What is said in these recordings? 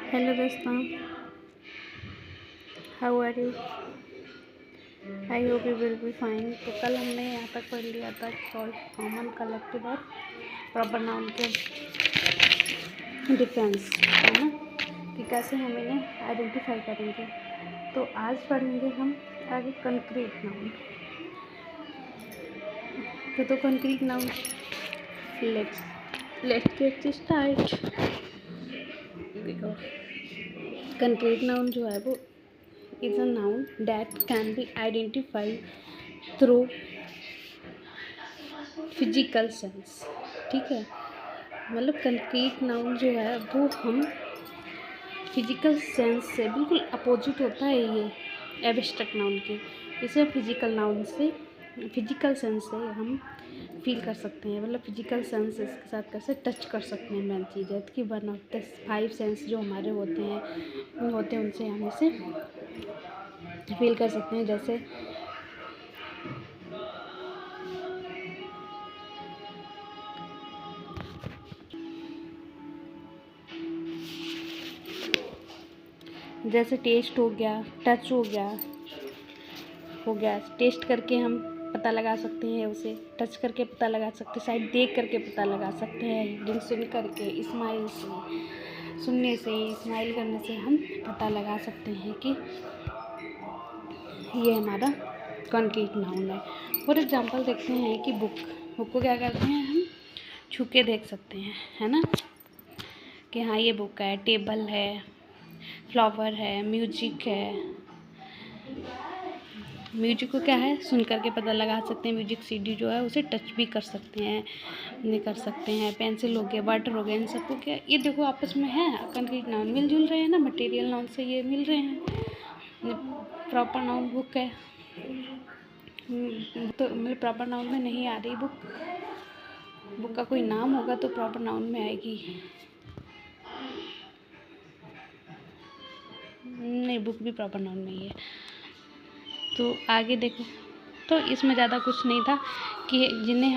Hello दोस्तों, how are you? I hope you will be fine. तो कल हमने यहाँ तक पढ़ लिया था शॉर्ट कॉमन कलेक्टिव और प्रॉपर नाउन के डिफरेंस, है ना, कि कैसे हम इन्हें आइडेंटिफाई करेंगे। तो आज पढ़ेंगे हम आगे कंक्रीट नाउन। तो concrete noun, let's get start. देखो, कंक्रीट नाउन जो है वो is a noun that can be identified through physical sense। ठीक है, मतलब कंक्रीट नाउन जो है वो हम फिजिकल सेंस से बिल्कुल अपोजिट होता है ये एब्स्ट्रैक्ट नाउन के। इसे फिजिकल नाउन से फिजिकल सेंस से हम फील कर सकते हैं, मतलब फिजिकल सेंस इसके साथ कैसे टच कर सकते हैं। मेन चीज़ है कि 1 ऑफ द 5 सेंस जो हमारे होते हैं उनसे हम इसे फील कर सकते हैं। जैसे टेस्ट हो गया, टच हो गया। टेस्ट करके हम पता लगा सकते हैं, उसे टच करके पता लगा सकते हैं, साइड देख करके पता लगा सकते हैं, रीडिंग सुन करके, स्माइल से, सुनने से, स्माइल करने से हम पता लगा सकते हैं कि ये हमारा कंक्रीट नाउन है। फॉर एग्जांपल देखते हैं कि बुक को क्या करते हैं, हम छू के देख सकते हैं, है ना, कि हाँ ये बुक है, टेबल है, फ्लावर है, म्यूजिक है। म्यूजिक को क्या है, सुन करके पता लगा सकते हैं। म्यूजिक सीडी जो है उसे टच भी कर सकते हैं, नहीं कर सकते हैं। पेंसिल हो गया, वाटर हो गया, इन सबको क्या, ये देखो आपस में है कंक्रीट नाउन, मिलजुल रहे हैं ना, मटेरियल नाउन से ये मिल रहे हैं। प्रॉपर नाउन बुक है, तो मतलब प्रॉपर नाउन में नहीं आ रही बुक का कोई नाम होगा तो प्रॉपर नाउन में आएगी। नहीं, बुक भी प्रॉपर नाउन में ही है। तो आगे देखो, तो इसमें ज़्यादा कुछ नहीं था कि जिन्हें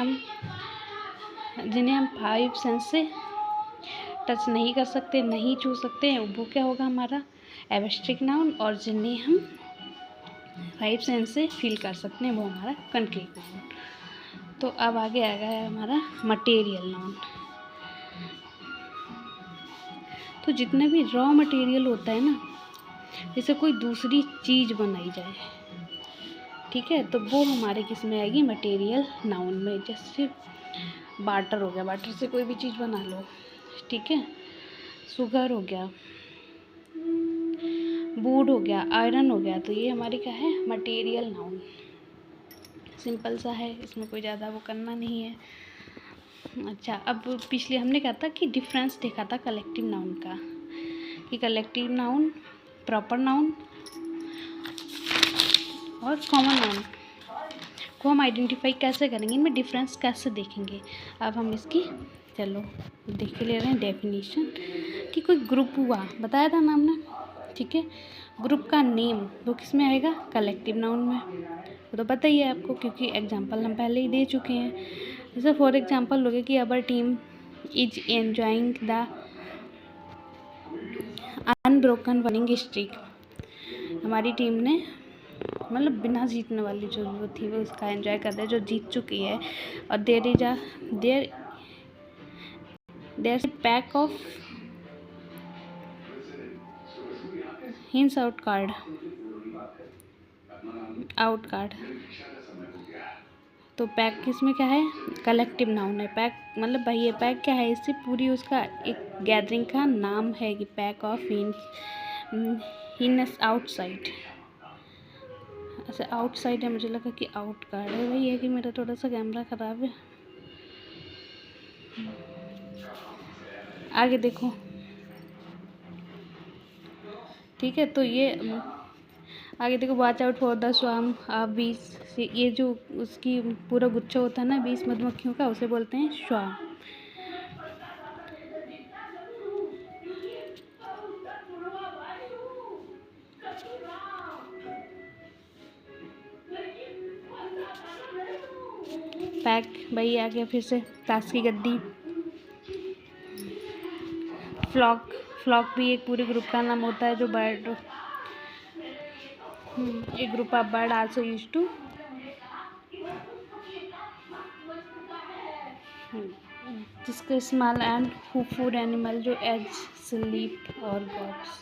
हम 5 सेंस से टच नहीं कर सकते, नहीं छू सकते हैं, वो क्या होगा हमारा एब्स्ट्रैक्ट नाउन। और जिन्हें हम 5 सेंस से फील कर सकते हैं वो हमारा कंक्रीट नाउन। तो अब आगे आ गया है हमारा मटेरियल नाउन। तो जितने भी रॉ मटेरियल होता है ना, जैसे कोई दूसरी चीज़ बनाई जाए, ठीक है, तो वो हमारे किस में आएगी, मटेरियल नाउन में। जैसे वाटर हो गया, वाटर से कोई भी चीज़ बना लो, ठीक है। शुगर हो गया, वुड हो गया, आयरन हो गया, तो ये हमारी क्या है, मटेरियल नाउन। सिंपल सा है, इसमें कोई ज़्यादा वो करना नहीं है। अच्छा, अब पिछले हमने कहा था कि डिफरेंस देखा था कलेक्टिव नाउन का, कि कलेक्टिव नाउन, प्रॉपर नाउन और कॉमन नाउन को हम आइडेंटिफाई कैसे करेंगे, इनमें डिफरेंस कैसे देखेंगे। अब हम इसकी चलो देख के ले रहे हैं डेफिनेशन, कि कोई ग्रुप हुआ, बताया था नाम ने, ठीक है। ग्रुप का नेम वो किस में आएगा, कलेक्टिव नाउन में। वो तो पता ही है आपको, क्योंकि एग्जांपल हम पहले ही दे चुके हैं। जैसे फॉर एग्जांपल हो गया कि our team is enjoying the unbroken winning streak. हमारी टीम ने मतलब बिना जीतने वाली जो थी वो उसका एंजॉय कर रहे हैं, जो जीत चुकी है। और their pack of hints out card तो पैक किसमें क्या है, कलेक्टिव नाउन है। पैक मतलब भाई ये पैक क्या है, इससे पूरी उसका एक गैदरिंग का नाम है कि पैक ऑफ हिंस आउटसाइड। अच्छा, आउटसाइड है, मुझे लगा कि आउट कार्ड है। वही है कि मेरा थोड़ा सा कैमरा ख़राब है। आगे देखो, ठीक है, तो ये आगे देखो, watch out for the swarm of बीस। ये जो उसकी पूरा गुच्छा होता है ना 20 मधुमक्खियों का, उसे बोलते हैं स्वार्म। पैक भाई आ गया फिर से, ताश की गद्दी, फ्लॉक, फ्लॉक भी एक पूरे ग्रुप का नाम होता है जो बर्ड, एक group of bird also use to जिसके small and who food animal जो एज स्लीप और गॉड्स।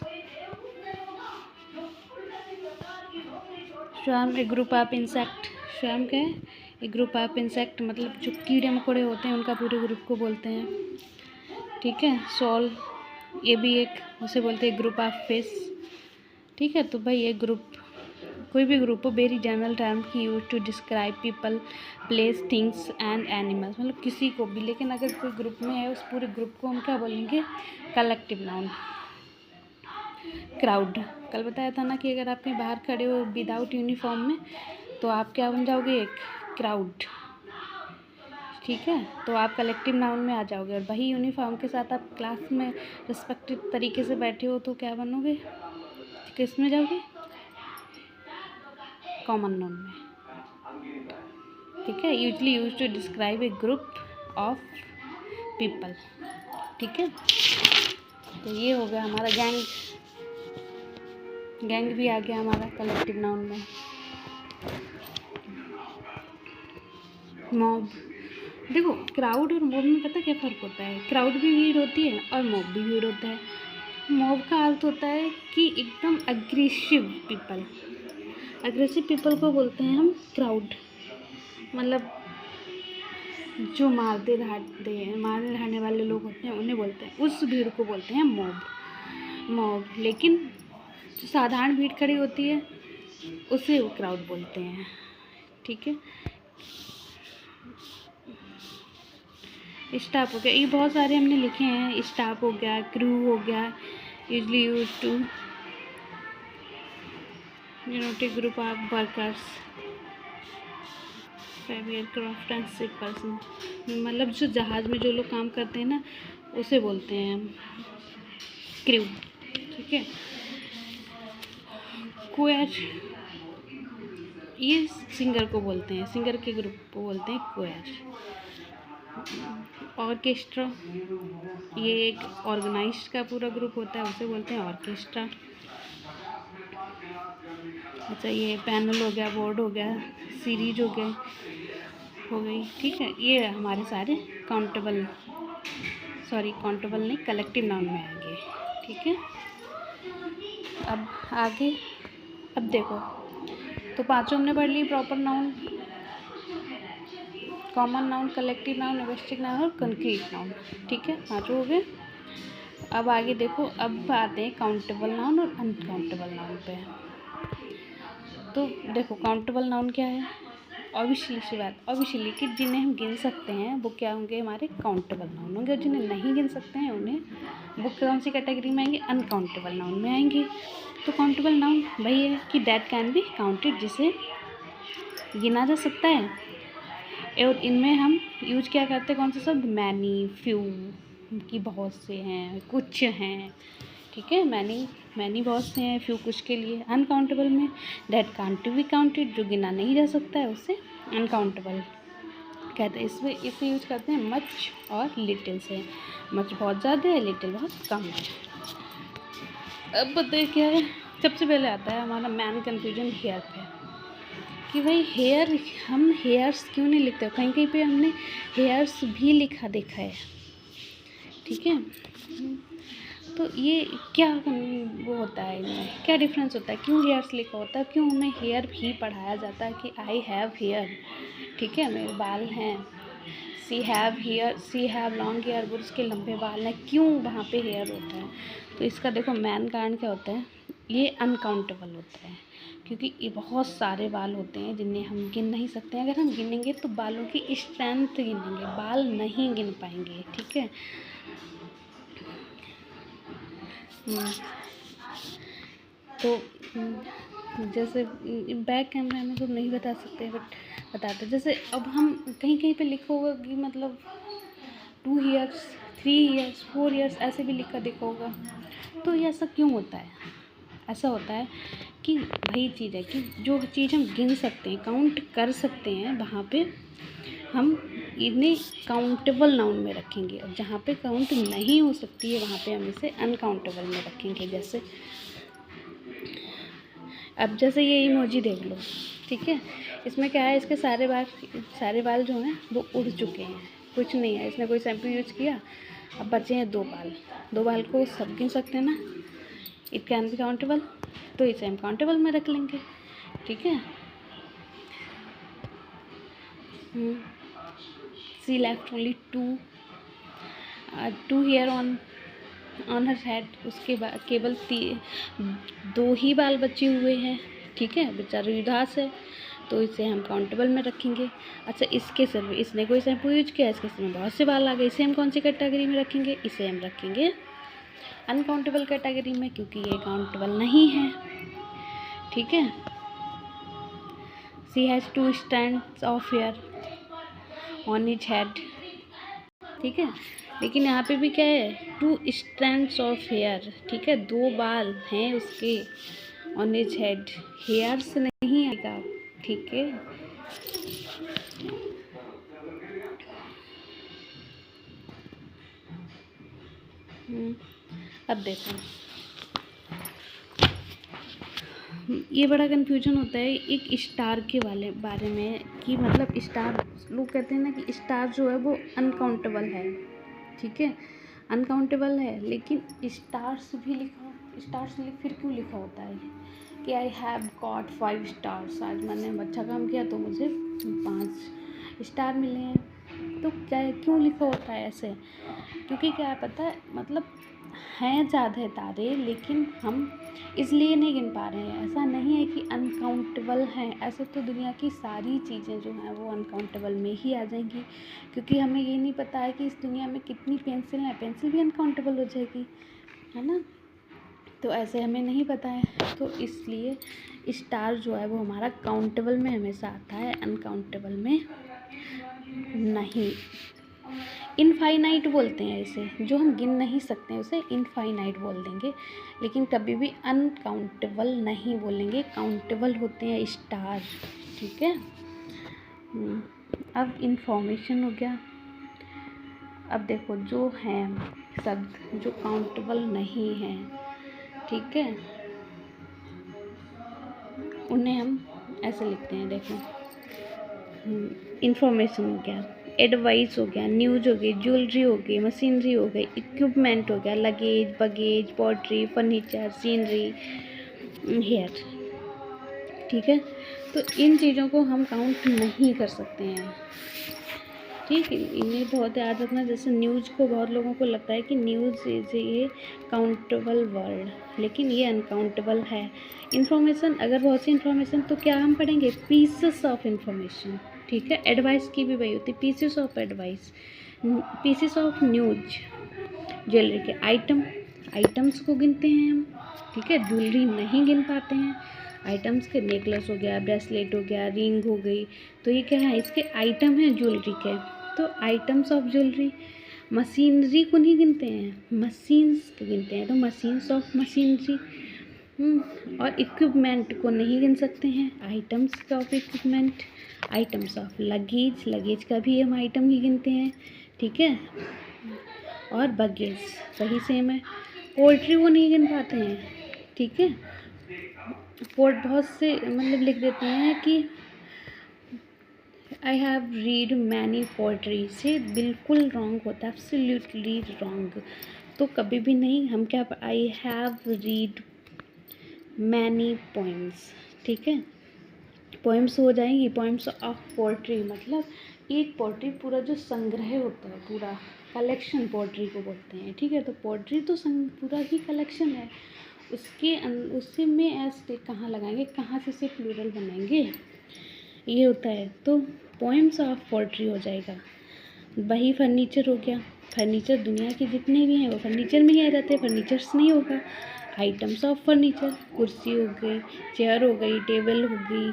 स्वार्म एक ग्रुप ऑफ इंसेक्ट, स्वार्म क्या है? एक ग्रुप ऑफ इंसेक्ट मतलब जो कीड़े मकोड़े होते हैं उनका पूरे ग्रुप को बोलते हैं, ठीक है। सोल ये भी एक उसे बोलते हैं ग्रुप ऑफ फिश, ठीक है। तो भाई एक ग्रुप कोई भी ग्रुप हो वेरी जनरल टर्म की use to describe people place things and animals, मतलब किसी को भी, लेकिन अगर कोई ग्रुप में है उस पूरे ग्रुप को हम क्या बोलेंगे? Collective noun. क्राउड, कल बताया था ना कि अगर आप कहीं बाहर खड़े हो विदाउट यूनिफॉर्म में तो आप क्या बन जाओगे? एक क्राउड, ठीक है। तो आप कलेक्टिव नाउन में आ जाओगे। और वही यूनिफॉर्म के साथ आप क्लास में रिस्पेक्टिव तरीके से बैठे हो तो क्या बनोगे? किस में जाओगे? कॉमन नाउन में, ठीक है। Usually use to describe a group of people, ठीक है। तो ये हो गया हमारा गैंग, गैंग भी आ गया हमारा कलेक्टिव नाउन में। मॉब, देखो क्राउड और मॉब में पता क्या फ़र्क होता है? क्राउड भी भीड़ होती है और मॉब भी भीड़ होता है। मॉब का अर्थ होता है कि एकदम अग्रेसिव पीपल, अग्रेसिव पीपल को बोलते हैं हम क्राउड, मतलब जो मारते धारने वाले लोग होते हैं उन्हें बोलते हैं, उस भीड़ को बोलते हैं मॉब। लेकिन जो साधारण भीड़ खड़ी होती है उसे वो क्राउड बोलते हैं, ठीक है। स्टाफ हो गया, ये बहुत सारे हमने लिखे हैं। स्टाफ हो गया, क्रू हो गया, usually use to denote group of workers, aircraft and ship person, मतलब जो जहाज़ में जो लोग काम करते हैं ना उसे बोलते हैं हम क्रू, ठीक है। कोयर, ये सिंगर को बोलते हैं, सिंगर के ग्रुप को बोलते हैं कोयर। ऑर्केस्ट्रा, ये एक ऑर्गेनाइज्ड का पूरा ग्रुप होता है उसे बोलते हैं ऑर्केस्ट्रा। अच्छा, ये पैनल हो गया, बोर्ड हो गया, सीरीज हो गई, ठीक है। ये हमारे सारे काउंटेबल नहीं कलेक्टिव नाउन में आएंगे, ठीक है। अब आगे, अब देखो तो पांचों हमने पढ़ ली, proper noun, common noun, collective noun, abstract noun और कंक्रीट नाउन, ठीक है। पांचों हो गए। अब आगे देखो, अब आते हैं काउंटेबल नाउन और अनकाउंटेबल नाउन पे। तो देखो काउंटेबल नाउन क्या है? ऑब्वियसली कि जिन्हें हम गिन सकते हैं वो क्या होंगे? हमारे काउंटेबल नाउन होंगे, और जिन्हें नहीं गिन सकते हैं उन्हें वो कौन सी कैटेगरी में आएंगे? अनकाउंटेबल नाउन में आएंगे। तो काउंटेबल नाउन वही है कि दैट कैन बी काउंटेड, जिसे गिना जा सकता है। और इनमें हम यूज क्या करते हैं? कौन सा शब्द? मैनी, फ्यू, कि बहुत से हैं, कुछ हैं, ठीक है। मैनी बहुत से हैं, फ्यू कुछ के लिए। अनकाउंटेबल में दैट कांट बी काउंटेड, जो गिना नहीं जा सकता है उसे अनकाउंटेबल कहते हैं। इसमें इसे यूज करते हैं मच और लिटिल से। मच बहुत ज़्यादा है, लिटिल बहुत कम है। अब बताइए क्या है? सबसे पहले आता है हमारा मैन कन्फ्यूजन हेयर पे, कि भाई हेयर, हम हेयर्स क्यों नहीं लिखते? कहीं कहीं पे हमने हेयर्स भी लिखा देखा है, ठीक है। तो ये क्या वो होता है, इनमें क्या डिफरेंस होता है? क्यों हेयर्स लिखा होता है? क्यों हमें हेयर भी पढ़ाया जाता है कि आई हैव हेयर, ठीक है, मेरे बाल हैं। She have hair, she have long hair, वो उसके लंबे बाल हैं, क्यों वहाँ पे हेयर होता है? तो इसका देखो मेन कारण क्या होता है? ये अनकाउंटेबल होता है, क्योंकि ये बहुत सारे बाल होते हैं जिन्हें हम गिन नहीं सकते हैं। अगर हम गिनेंगे तो बालों की स्ट्रेंथ गिनेंगे, बाल नहीं गिन पाएंगे, ठीक है। तो जैसे बैक कैमरा में तो नहीं बता सकते, बट बताते जैसे अब हम कहीं कहीं पे लिखा होगा कि मतलब 2 ईयर्स, 3 ईयर्स, 4 ईयर्स ऐसे भी लिखा देखा होगा। तो ये ऐसा क्यों होता है? ऐसा होता है कि वही चीज़ है कि जो चीज़ हम गिन सकते हैं, काउंट कर सकते हैं, वहाँ पे हम इन्हें काउंटेबल नाउन में रखेंगे, और जहाँ पे काउंट नहीं हो सकती है वहाँ पे हम इसे अनकाउंटेबल में रखेंगे। जैसे अब जैसे ये इमोजी देख लो, ठीक है, इसमें क्या है, इसके सारे बाल जो हैं वो उड़ चुके हैं, कुछ नहीं है, इसने कोई शैम्पू यूज किया, अब बचे हैं 2 बाल। 2 बाल को सब गिन सकते हैं ना, इट कैन बी काउंटेबल, तो इसे हम काउंटेबल में रख लेंगे, ठीक है। She left only 2 hair on her head, उसके बाद केवल 2 ही बाल बचे हुए हैं, ठीक है, बेचारी उदास है, तो इसे हम काउंटेबल में रखेंगे। अच्छा, इसके सिर में इसने कोई शैम्पू यूज किया, इसके सिर में बहुत से बाल आ गए, इसे हम कौन सी कैटेगरी में रखेंगे, इसे हम रखेंगे अनकाउंटेबल कैटेगरी में, क्योंकि ये काउंटेबल नहीं है, ठीक है। She has 2 strands of hair on his head, ठीक है, लेकिन यहाँ पे भी क्या है, 2 strands ऑफ हेयर, ठीक है, 2 बाल हैं उसके ऑन हिज हेड, हेयर्स नहीं आएगा, ठीक है। अब देखो, ये बड़ा कन्फ्यूजन होता है एक स्टार के बारे में, कि मतलब स्टार, लोग कहते हैं ना कि स्टार जो है वो अनकाउंटेबल है, ठीक है, अनकाउंटेबल है, लेकिन स्टार्स फिर क्यों लिखा होता है कि आई हैव गॉट 5 स्टार्स, आज मैंने अच्छा काम किया तो मुझे 5 स्टार मिले हैं, तो क्या क्यों लिखा होता है ऐसे, क्योंकि क्या पता है, मतलब हैं ज़्यादा तारे, लेकिन हम इसलिए नहीं गिन पा रहे हैं, ऐसा नहीं है कि अनकाउंटेबल हैं, ऐसे तो दुनिया की सारी चीज़ें जो हैं वो अनकाउंटेबल में ही आ जाएंगी, क्योंकि हमें ये नहीं पता है कि इस दुनिया में कितनी पेंसिल हैं, पेंसिल भी अनकाउंटेबल हो जाएगी, है ना, तो ऐसे हमें नहीं पता है, तो इसलिए स्टार जो है वो हमारा काउंटेबल में हमेशा आता है, अनकाउंटेबल में नहीं। इनफाइनाइट बोलते हैं इसे, जो हम गिन नहीं सकते हैं उसे इनफाइनाइट बोल देंगे, लेकिन कभी भी अनकाउंटेबल नहीं बोलेंगे, काउंटेबल होते हैं स्टार, ठीक है। अब इंफॉर्मेशन हो गया। अब देखो, जो हैं शब्द जो काउंटेबल नहीं हैं, ठीक है, उन्हें हम ऐसे लिखते हैं, देखो, इंफॉर्मेशन हो गया, एडवाइस हो गया, न्यूज़ हो गई, ज्वेलरी हो गई, मशीनरी हो गई, इक्विपमेंट हो गया, luggage, baggage, poetry, furniture, scenery, hair, ठीक है, तो इन चीज़ों को हम काउंट नहीं कर सकते हैं, ठीक है, इन्हें बहुत याद रखना। जैसे न्यूज़ को बहुत लोगों को लगता है कि न्यूज़ इज ये काउंटेबल वर्ड, लेकिन ये अनकाउंटेबल है। इन्फॉर्मेशन, अगर बहुत सी इन्फॉर्मेशन, तो क्या हम पढ़ेंगे, पीसेस ऑफ इन्फॉर्मेशन, ठीक है, एडवाइस की भी वही होती है, pieces of advice, pieces of news. Jewellery के आइटम्स को गिनते हैं हम, ठीक है, ज्वेलरी नहीं गिन पाते हैं, आइटम्स के नेकलेस हो गया, ब्रेसलेट हो गया, रिंग हो गई, तो ये क्या है, इसके आइटम हैं ज्वेलरी के, तो आइटम्स ऑफ ज्वेलरी। मशीनरी को नहीं गिनते हैं, मशीन्स को गिनते हैं, तो मशीन्स ऑफ मशीनरी। और इक्विपमेंट को नहीं गिन सकते हैं, items of equipment. Items of luggage का भी हम आइटम ही गिनते हैं, ठीक है, और बगेज वही सेम है। पोल्ट्री को नहीं गिन पाते हैं, ठीक है, बहुत से मतलब लिख देते हैं कि I have read many poetry, से बिल्कुल रॉन्ग होता है, एब्सोल्युटली रॉन्ग, तो कभी भी नहीं, हम क्या, I have read many poems, ठीक है, पोइम्स हो जाएंगी, पोइम्स ऑफ पोएट्री, मतलब एक पोएट्री पूरा जो संग्रह होता है, पूरा कलेक्शन पोएट्री को बोलते हैं, ठीक है, तो पोएट्री तो पूरा ही कलेक्शन है, उससे में ऐसे कहाँ लगाएंगे, कहाँ से प्लूरल बनाएंगे, ये होता है, तो पोएम्स ऑफ पोएट्री हो जाएगा। वही फर्नीचर हो गया, फर्नीचर दुनिया के जितने भी हैं वो फर्नीचर में ही आ जाते हैं, फर्नीचर्स नहीं होगा। आइटम्स ऑफ फर्नीचर, कुर्सी हो गई, चेयर हो गई, टेबल हो गई,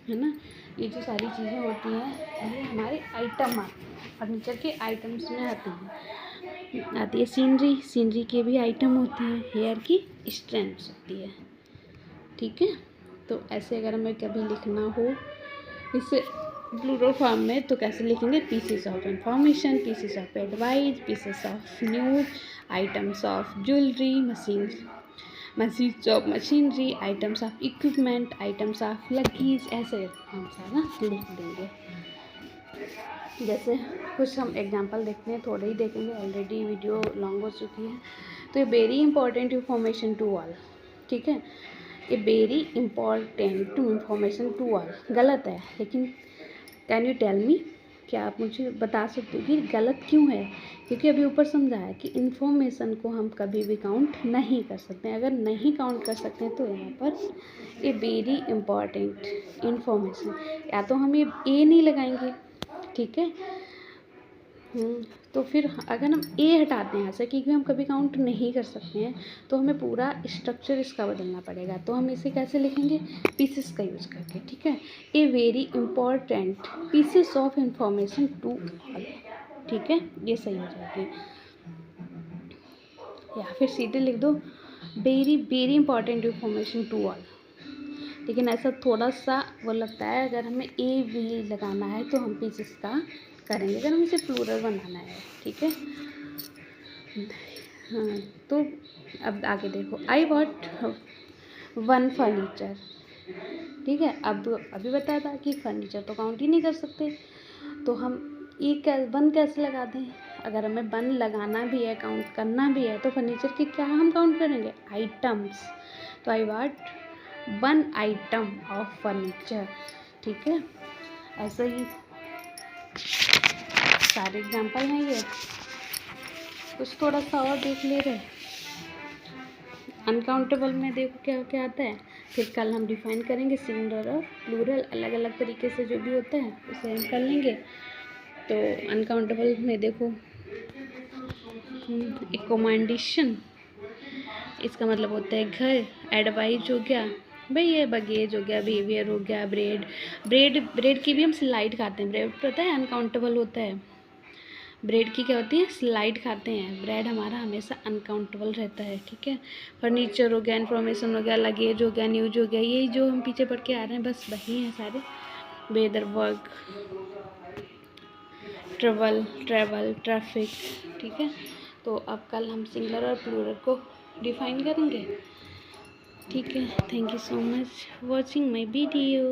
है ना, ये जो सारी चीज़ें होती हैं ये हमारे आइटम आते हैं, फर्नीचर के आइटम्स में आती है सीनरी के भी आइटम होते हैं, हेयर की स्ट्रैंड्स होती है, ठीक है। तो ऐसे अगर हमें कभी लिखना हो, इससे प्लूरल फॉर्म में तो कैसे लिखेंगे, pieces of information, pieces of advice, pieces of news, items of jewellery, machines of machinery, items of equipment, items of luggage, ऐसे हम सारा लिख देंगे। जैसे कुछ हम एग्जांपल देखते हैं, थोड़े ही देखेंगे, ऑलरेडी वीडियो लॉन्ग हो चुकी है। तो ये very important information to all, ठीक है, ये very important to information to all गलत है, लेकिन कैन यू टेल मी, क्या आप मुझे बता सकते हो कि गलत क्यों है? क्योंकि अभी ऊपर समझाया कि इन्फॉर्मेशन को हम कभी भी काउंट नहीं कर सकते हैं। अगर नहीं काउंट कर सकते हैं तो यहाँ पर ये वेरी इंपॉर्टेंट इन्फॉर्मेशन, या तो हम ये ए नहीं लगाएंगे, ठीक है। तो फिर अगर हम ए हटाते हैं यहाँ से, क्योंकि हम कभी काउंट नहीं कर सकते हैं, तो हमें पूरा स्ट्रक्चर इसका बदलना पड़ेगा। तो हम इसे कैसे लिखेंगे, पीसेस का यूज़ करके, ठीक है। A very important pieces of information to all, ठीक है, ये सही हो जाएगी। या फिर सीधे लिख दो very very important information to all, लेकिन ऐसा थोड़ा सा वो लगता है। अगर हमें ए वी लगाना है तो हम पीसेस का करेंगे, अगर हम इसे प्लूरल बनाना है, ठीक है। हाँ, तो अब आगे देखो, आई वॉट वन फर्नीचर, ठीक है। अब अभी बताया था कि फर्नीचर तो काउंट ही नहीं कर सकते, तो हम ये वन कैसे लगा दें? अगर हमें वन लगाना भी है, काउंट करना भी है, तो फर्नीचर की क्या हम काउंट करेंगे, आइटम्स। तो I what one item of furniture, ठीक है। ऐसा ही सारे एग्जाम्पल हैं ये, कुछ थोड़ा सा और देख ले रहे। अनकाउंटेबल में देखो क्या क्या आता है, फिर कल हम डिफाइन करेंगे सिंगुलर और प्लूरल अलग अलग तरीके से जो भी होता है उसे हम कर लेंगे। तो अनकाउंटेबल में देखो एकोमोडेशन, इसका मतलब होता है घर, एडवाइज हो गया भाई, ये बगेज हो गया, बिहेवियर हो गया, ब्रेड की भी हम स्लाइड खाते हैं, ब्रेड पता है अनकाउंटेबल होता है। ब्रेड की क्या होती है, स्लाइड खाते हैं, ब्रेड हमारा हमेशा अनकाउंटेबल रहता है, ठीक है। फर्नीचर हो गया, इन्फॉर्मेशन हो गया, लगेज हो गया, न्यूज हो गया, यही जो हम पीछे पढ़ के आ रहे हैं बस वही हैं सारे। वेदर, वर्क, ट्रैवल, ट्रैफिक, ठीक है। तो अब कल हम सिंगुलर और प्लूरल को डिफाइन करेंगे, ठीक है। Thank you so much watching my video.